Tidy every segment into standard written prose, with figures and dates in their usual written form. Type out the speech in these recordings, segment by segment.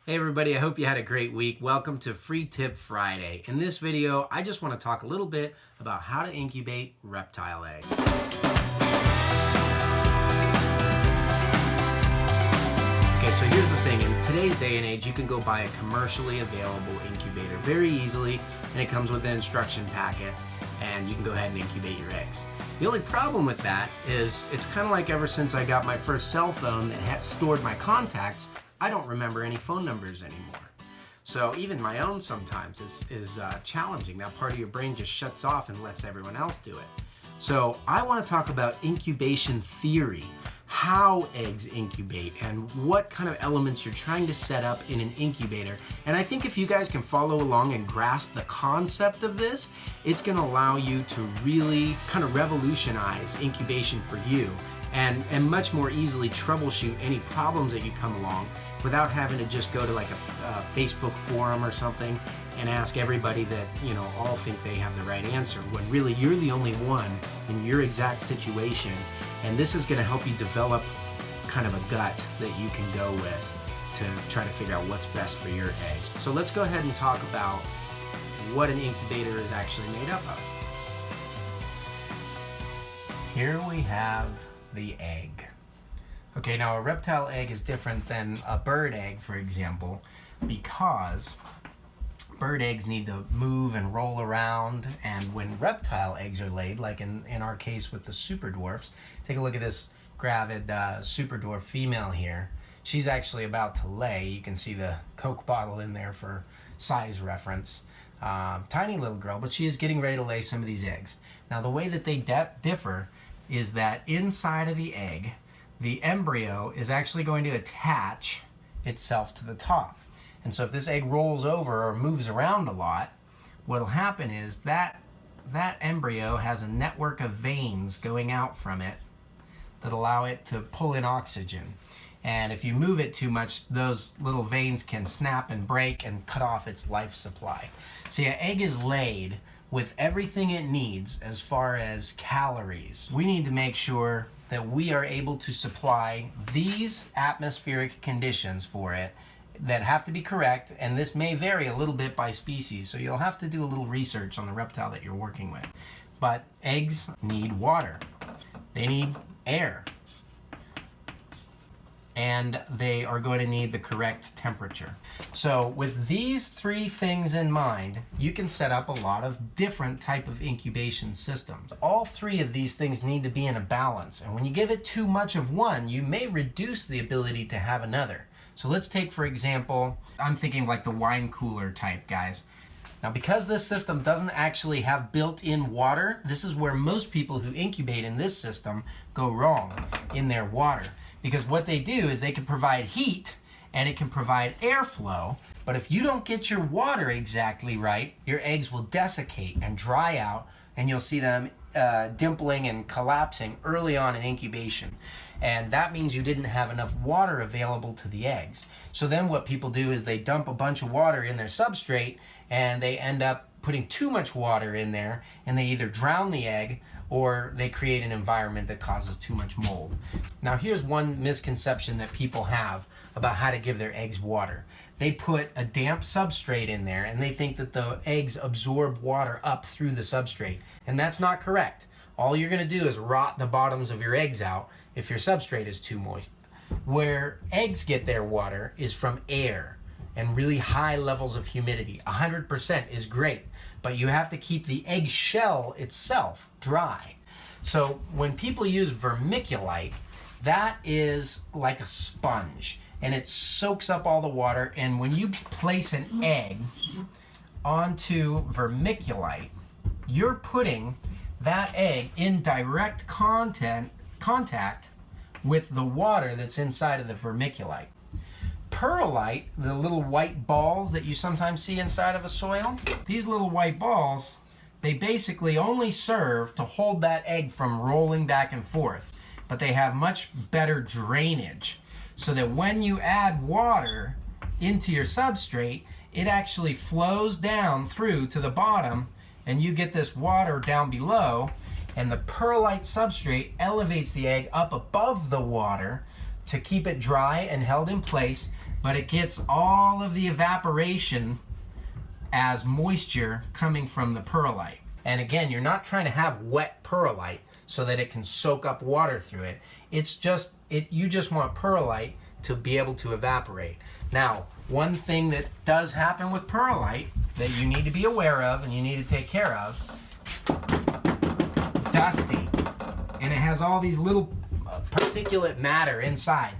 Hey everybody, I hope you had a great week. Welcome to Free Tip Friday. In this video, I just want to talk a little bit about how to incubate reptile eggs. Okay, so here's the thing. In today's day and age, you can go buy a commercially available incubator very easily, and it comes with an instruction packet, and you can go ahead and incubate your eggs. The only problem with that is it's kind of like ever since I got my first cell phone that had stored my contacts, I don't remember any phone numbers anymore. So even my own sometimes is challenging. That part of your brain just shuts off and lets everyone else do it. So I want to talk about incubation theory, how eggs incubate, and what kind of elements you're trying to set up in an incubator. And I think if you guys can follow along and grasp the concept of this, it's going to allow you to really kind of revolutionize incubation for you and much more easily troubleshoot any problems that you come along without having to just go to like a Facebook forum or something and ask everybody that, all think they have the right answer, when really you're the only one in your exact situation. And this is going to help you develop kind of a gut that you can go with to try to figure out what's best for your eggs. So let's go ahead and talk about what an incubator is actually made up of. Here we have the egg. Okay, now a reptile egg is different than a bird egg, for example, because bird eggs need to move and roll around, and when reptile eggs are laid, like in our case with the Superdwarfs, take a look at this gravid Superdwarf female here. She's actually about to lay. You can see the Coke bottle in there for size reference. Tiny little girl, but she is getting ready to lay some of these eggs. Now the way that they differ is that inside of the egg, the embryo is actually going to attach itself to the top. And so if this egg rolls over or moves around a lot, what'll happen is that embryo has a network of veins going out from it that allow it to pull in oxygen. And if you move it too much, those little veins can snap and break and cut off its life supply. See, an egg is laid with everything it needs as far as calories. We need to make sure that we are able to supply these atmospheric conditions for it that have to be correct, and this may vary a little bit by species, so you'll have to do a little research on the reptile that you're working with. But eggs need water, they need air, and they are going to need the correct temperature. So with these three things in mind, you can set up a lot of different type of incubation systems. All three of these things need to be in a balance, and when you give it too much of one, you may reduce the ability to have another. So let's take, for example, I'm thinking like the wine cooler type guys. Now, because this system doesn't actually have built-in water, this is where most people who incubate in this system go wrong in their water. Because what they do is they can provide heat and it can provide airflow, but if you don't get your water exactly right, your eggs will desiccate and dry out, and you'll see them dimpling and collapsing early on in incubation. And that means you didn't have enough water available to the eggs. So then what people do is they dump a bunch of water in their substrate, and they end up putting too much water in there, and they either drown the egg or they create an environment that causes too much mold. Now here's one misconception that people have about how to give their eggs water. They put a damp substrate in there and they think that the eggs absorb water up through the substrate, and that's not correct. All you're going to do is rot the bottoms of your eggs out if your substrate is too moist. Where eggs get their water is from air and really high levels of humidity. 100% is great, but you have to keep the egg shell itself dry. So when people use vermiculite, that is like a sponge, and it soaks up all the water, and when you place an egg onto vermiculite, you're putting that egg in direct contact with the water that's inside of the vermiculite. Perlite, the little white balls that you sometimes see inside of a soil, these little white balls, they basically only serve to hold that egg from rolling back and forth, but they have much better drainage, so that when you add water into your substrate, it actually flows down through to the bottom, and you get this water down below, and the perlite substrate elevates the egg up above the water to keep it dry and held in place, but it gets all of the evaporation as moisture coming from the perlite. And again, you're not trying to have wet perlite so that it can soak up water through it. You just want perlite to be able to evaporate. Now, one thing that does happen with perlite that you need to be aware of and you need to take care of, dusty. And it has all these little particulate matter inside.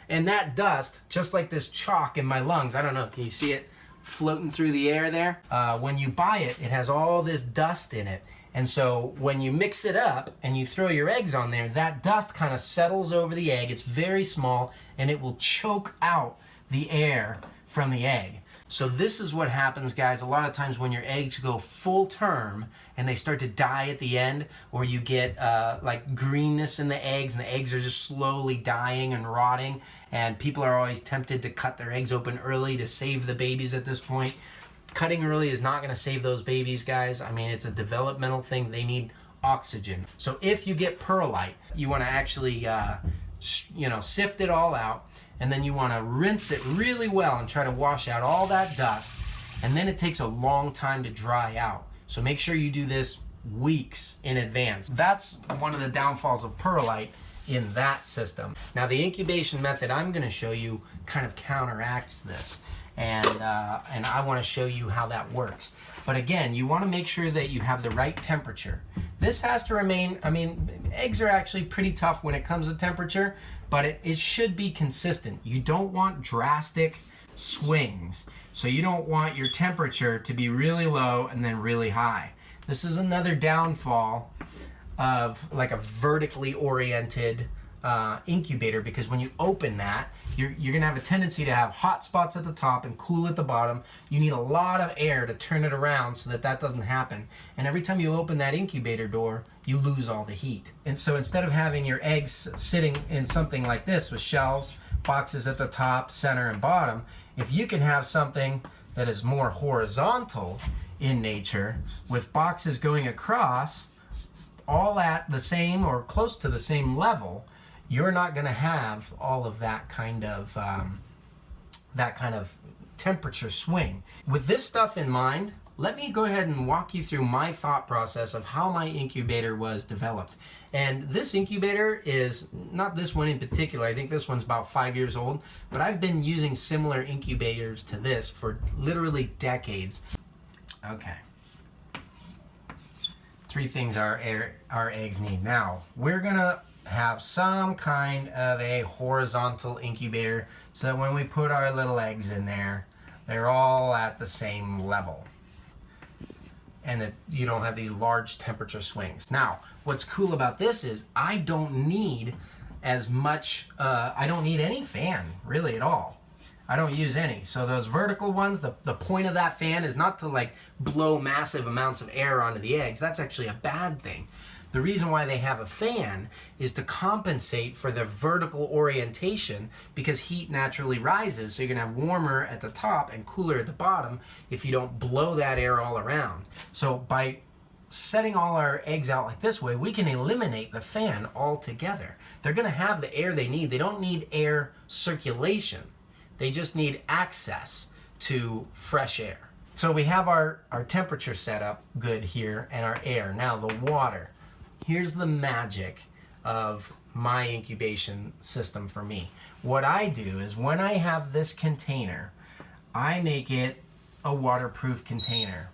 And that dust, just like this chalk in my lungs, I don't know, can you see it floating through the air there? When you buy it, it has all this dust in it. And so when you mix it up and you throw your eggs on there, that dust kind of settles over the egg. It's very small and it will choke out the air from the egg. So this is what happens, guys, a lot of times when your eggs go full term and they start to die at the end, or you get like greenness in the eggs and the eggs are just slowly dying and rotting, and people are always tempted to cut their eggs open early to save the babies at this point. Cutting early is not going to save those babies, guys. I mean, it's a developmental thing. They need oxygen. So if you get perlite, you want to actually sift it all out, and then you want to rinse it really well and try to wash out all that dust, and then it takes a long time to dry out. So make sure you do this weeks in advance. That's one of the downfalls of perlite in that system. Now, the incubation method I'm going to show you kind of counteracts this, and I want to show you how that works. But again, you want to make sure that you have the right temperature. This has to remain, I mean, eggs are actually pretty tough when it comes to temperature, but it should be consistent. You don't want drastic swings. So you don't want your temperature to be really low and then really high. This is another downfall of like a vertically oriented incubator, because when you open that, you're gonna have a tendency to have hot spots at the top and cool at the bottom. You need a lot of air to turn it around so that doesn't happen. And every time you open that incubator door, you lose all the heat. And so instead of having your eggs sitting in something like this with shelves, boxes at the top, center, and bottom, if you can have something that is more horizontal in nature with boxes going across all at the same or close to the same level, you're not going to have all of that kind of temperature swing. With this stuff in mind, let me go ahead and walk you through my thought process of how my incubator was developed. And this incubator is not this one in particular. I think this one's about 5 years old, but I've been using similar incubators to this for literally decades. Okay. 3 things our eggs need. Now, we're gonna have some kind of a horizontal incubator so that when we put our little eggs in there, they're all at the same level, and that you don't have these large temperature swings. Now, what's cool about this is I don't need as much, I don't need any fan really at all. I don't use any. So those vertical ones, the point of that fan is not to like blow massive amounts of air onto the eggs. That's actually a bad thing. The reason why they have a fan is to compensate for the vertical orientation, because heat naturally rises. So you're gonna have warmer at the top and cooler at the bottom if you don't blow that air all around. So by setting all our eggs out like this way, we can eliminate the fan altogether. They're gonna have the air they need. They don't need air circulation. They just need access to fresh air. So we have our temperature set up good here and our air. Now the water. Here's the magic of my incubation system for me. What I do is when I have this container, I make it a waterproof container.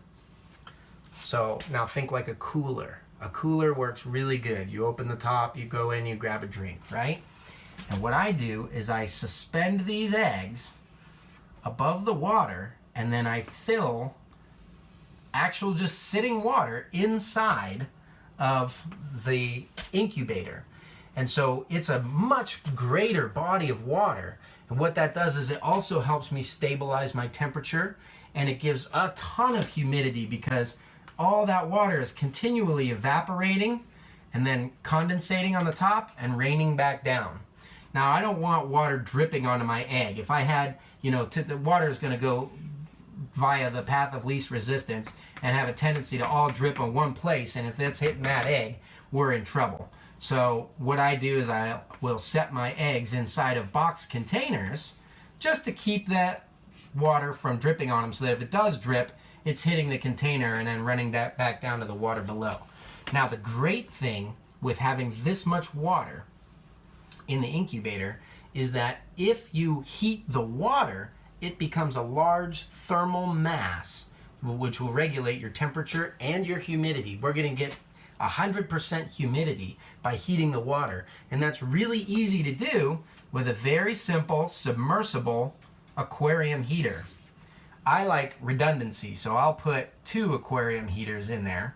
So now think like a cooler. A cooler works really good. You open the top, you go in, you grab a drink, right? And what I do is I suspend these eggs above the water, and then I fill actual just sitting water inside of the incubator. And so it's a much greater body of water. And what that does is it also helps me stabilize my temperature, and it gives a ton of humidity because all that water is continually evaporating and then condensating on the top and raining back down. Now, I don't want water dripping onto my egg. If I had, the water is going to go via the path of least resistance and have a tendency to all drip on one place, and if that's hitting that egg, we're in trouble. So what I do is I will set my eggs inside of box containers just to keep that water from dripping on them, so that if it does drip, it's hitting the container and then running that back down to the water below. Now, the great thing with having this much water in the incubator is that if you heat the water, it becomes a large thermal mass, which will regulate your temperature and your humidity. We're going to get 100% humidity by heating the water, and that's really easy to do with a very simple submersible aquarium heater. I like redundancy, so I'll put 2 aquarium heaters in there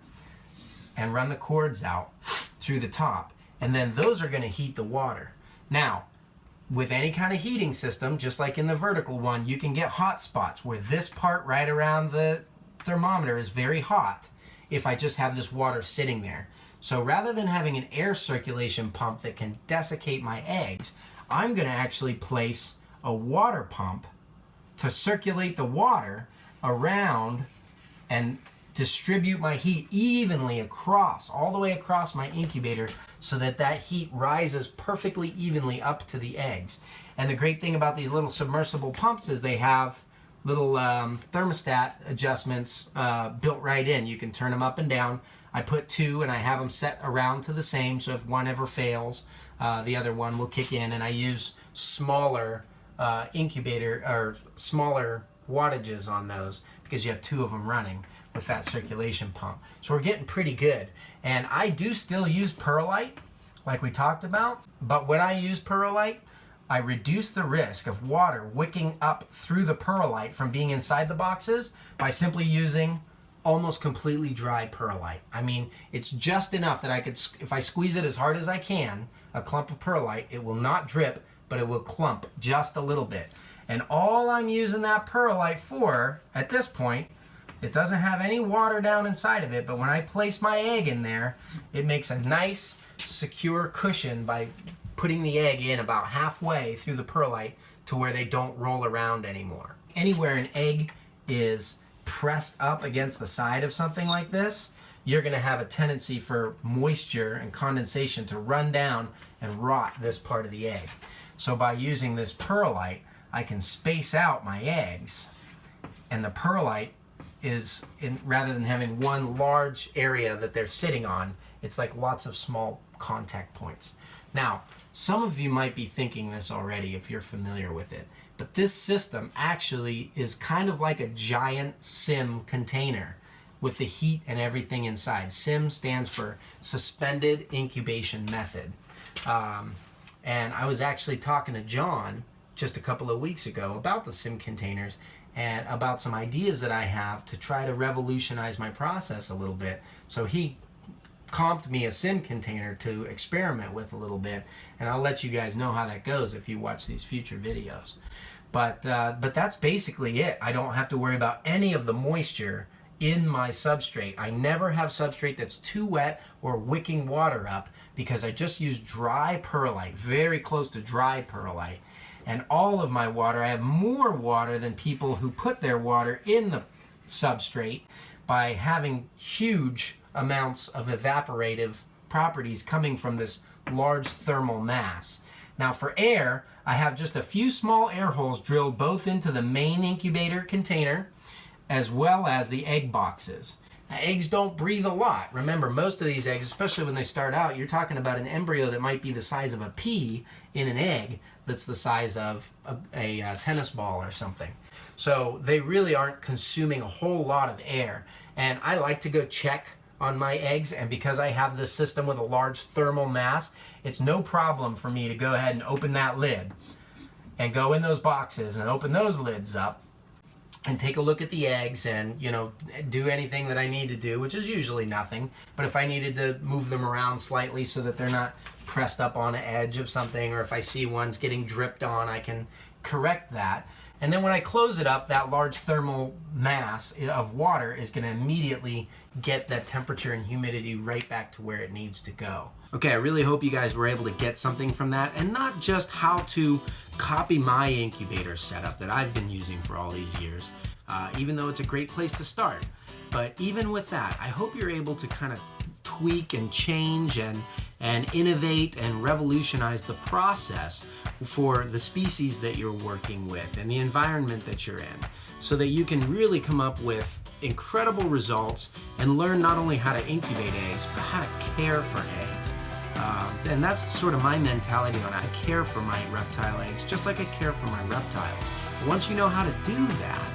and run the cords out through the top, and then those are going to heat the water. Now, with any kind of heating system, just like in the vertical one, you can get hot spots where this part right around the thermometer is very hot if I just have this water sitting there. So rather than having an air circulation pump that can desiccate my eggs, I'm going to actually place a water pump to circulate the water around and distribute my heat evenly across, all the way across my incubator, so that that heat rises perfectly evenly up to the eggs. And the great thing about these little submersible pumps is they have little thermostat adjustments built right in. You can turn them up and down. I put 2 and I have them set around to the same, so if one ever fails, the other one will kick in. And I use smaller incubator or smaller wattages on those because you have 2 of them running with that circulation pump. So we're getting pretty good. And I do still use perlite like we talked about, but when I use perlite, I reduce the risk of water wicking up through the perlite from being inside the boxes by simply using almost completely dry perlite. I mean, it's just enough that I could, if I squeeze it as hard as I can, a clump of perlite, it will not drip, but it will clump just a little bit. And all I'm using that perlite for at this point, it doesn't have any water down inside of it, but when I place my egg in there, it makes a nice, secure cushion by putting the egg in about halfway through the perlite to where they don't roll around anymore. Anywhere an egg is pressed up against the side of something like this, you're going to have a tendency for moisture and condensation to run down and rot this part of the egg. So by using this perlite, I can space out my eggs, and the perlite is, rather than having one large area that they're sitting on, it's like lots of small contact points. Now, some of you might be thinking this already if you're familiar with it, but this system actually is kind of like a giant SIM container with the heat and everything inside. SIM stands for Suspended Incubation Method. And I was actually talking to John just a couple of weeks ago about the SIM containers and about some ideas that I have to try to revolutionize my process a little bit. So he comped me a SIM container to experiment with a little bit, and I'll let you guys know how that goes if you watch these future videos. But that's basically it. I don't have to worry about any of the moisture in my substrate. I never have substrate that's too wet or wicking water up because I just use dry perlite, very close to dry perlite. And all of my water, I have more water than people who put their water in the substrate by having huge amounts of evaporative properties coming from this large thermal mass. Now for air, I have just a few small air holes drilled both into the main incubator container as well as the egg boxes. Now, eggs don't breathe a lot. Remember, most of these eggs, especially when they start out, you're talking about an embryo that might be the size of a pea in an egg that's the size of a tennis ball or something. So they really aren't consuming a whole lot of air. And I like to go check on my eggs, and because I have this system with a large thermal mass, it's no problem for me to go ahead and open that lid and go in those boxes and open those lids up and take a look at the eggs and, you know, do anything that I need to do, which is usually nothing. But if I needed to move them around slightly so that they're not pressed up on an edge of something, or if I see one's getting dripped on, I can correct that. And then when I close it up, that large thermal mass of water is going to immediately get that temperature and humidity right back to where it needs to go. Okay, I really hope you guys were able to get something from that, and not just how to copy my incubator setup that I've been using for all these years, even though it's a great place to start. But even with that, I hope you're able to kind of tweak and change and and innovate and revolutionize the process for the species that you're working with and the environment that you're in, so that you can really come up with incredible results and learn not only how to incubate eggs, but how to care for eggs. And that's sort of my mentality on it. I care for my reptile eggs just like I care for my reptiles. Once you know how to do that,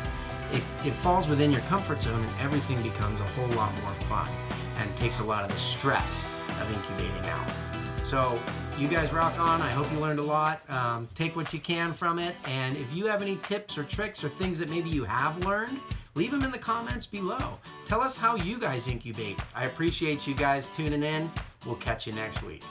it falls within your comfort zone and everything becomes a whole lot more fun and takes a lot of the stress of incubating out. So you guys rock on. I hope you learned a lot. Take what you can from it. And if you have any tips or tricks or things that maybe you have learned, leave them in the comments below. Tell us how you guys incubate. I appreciate you guys tuning in. We'll catch you next week.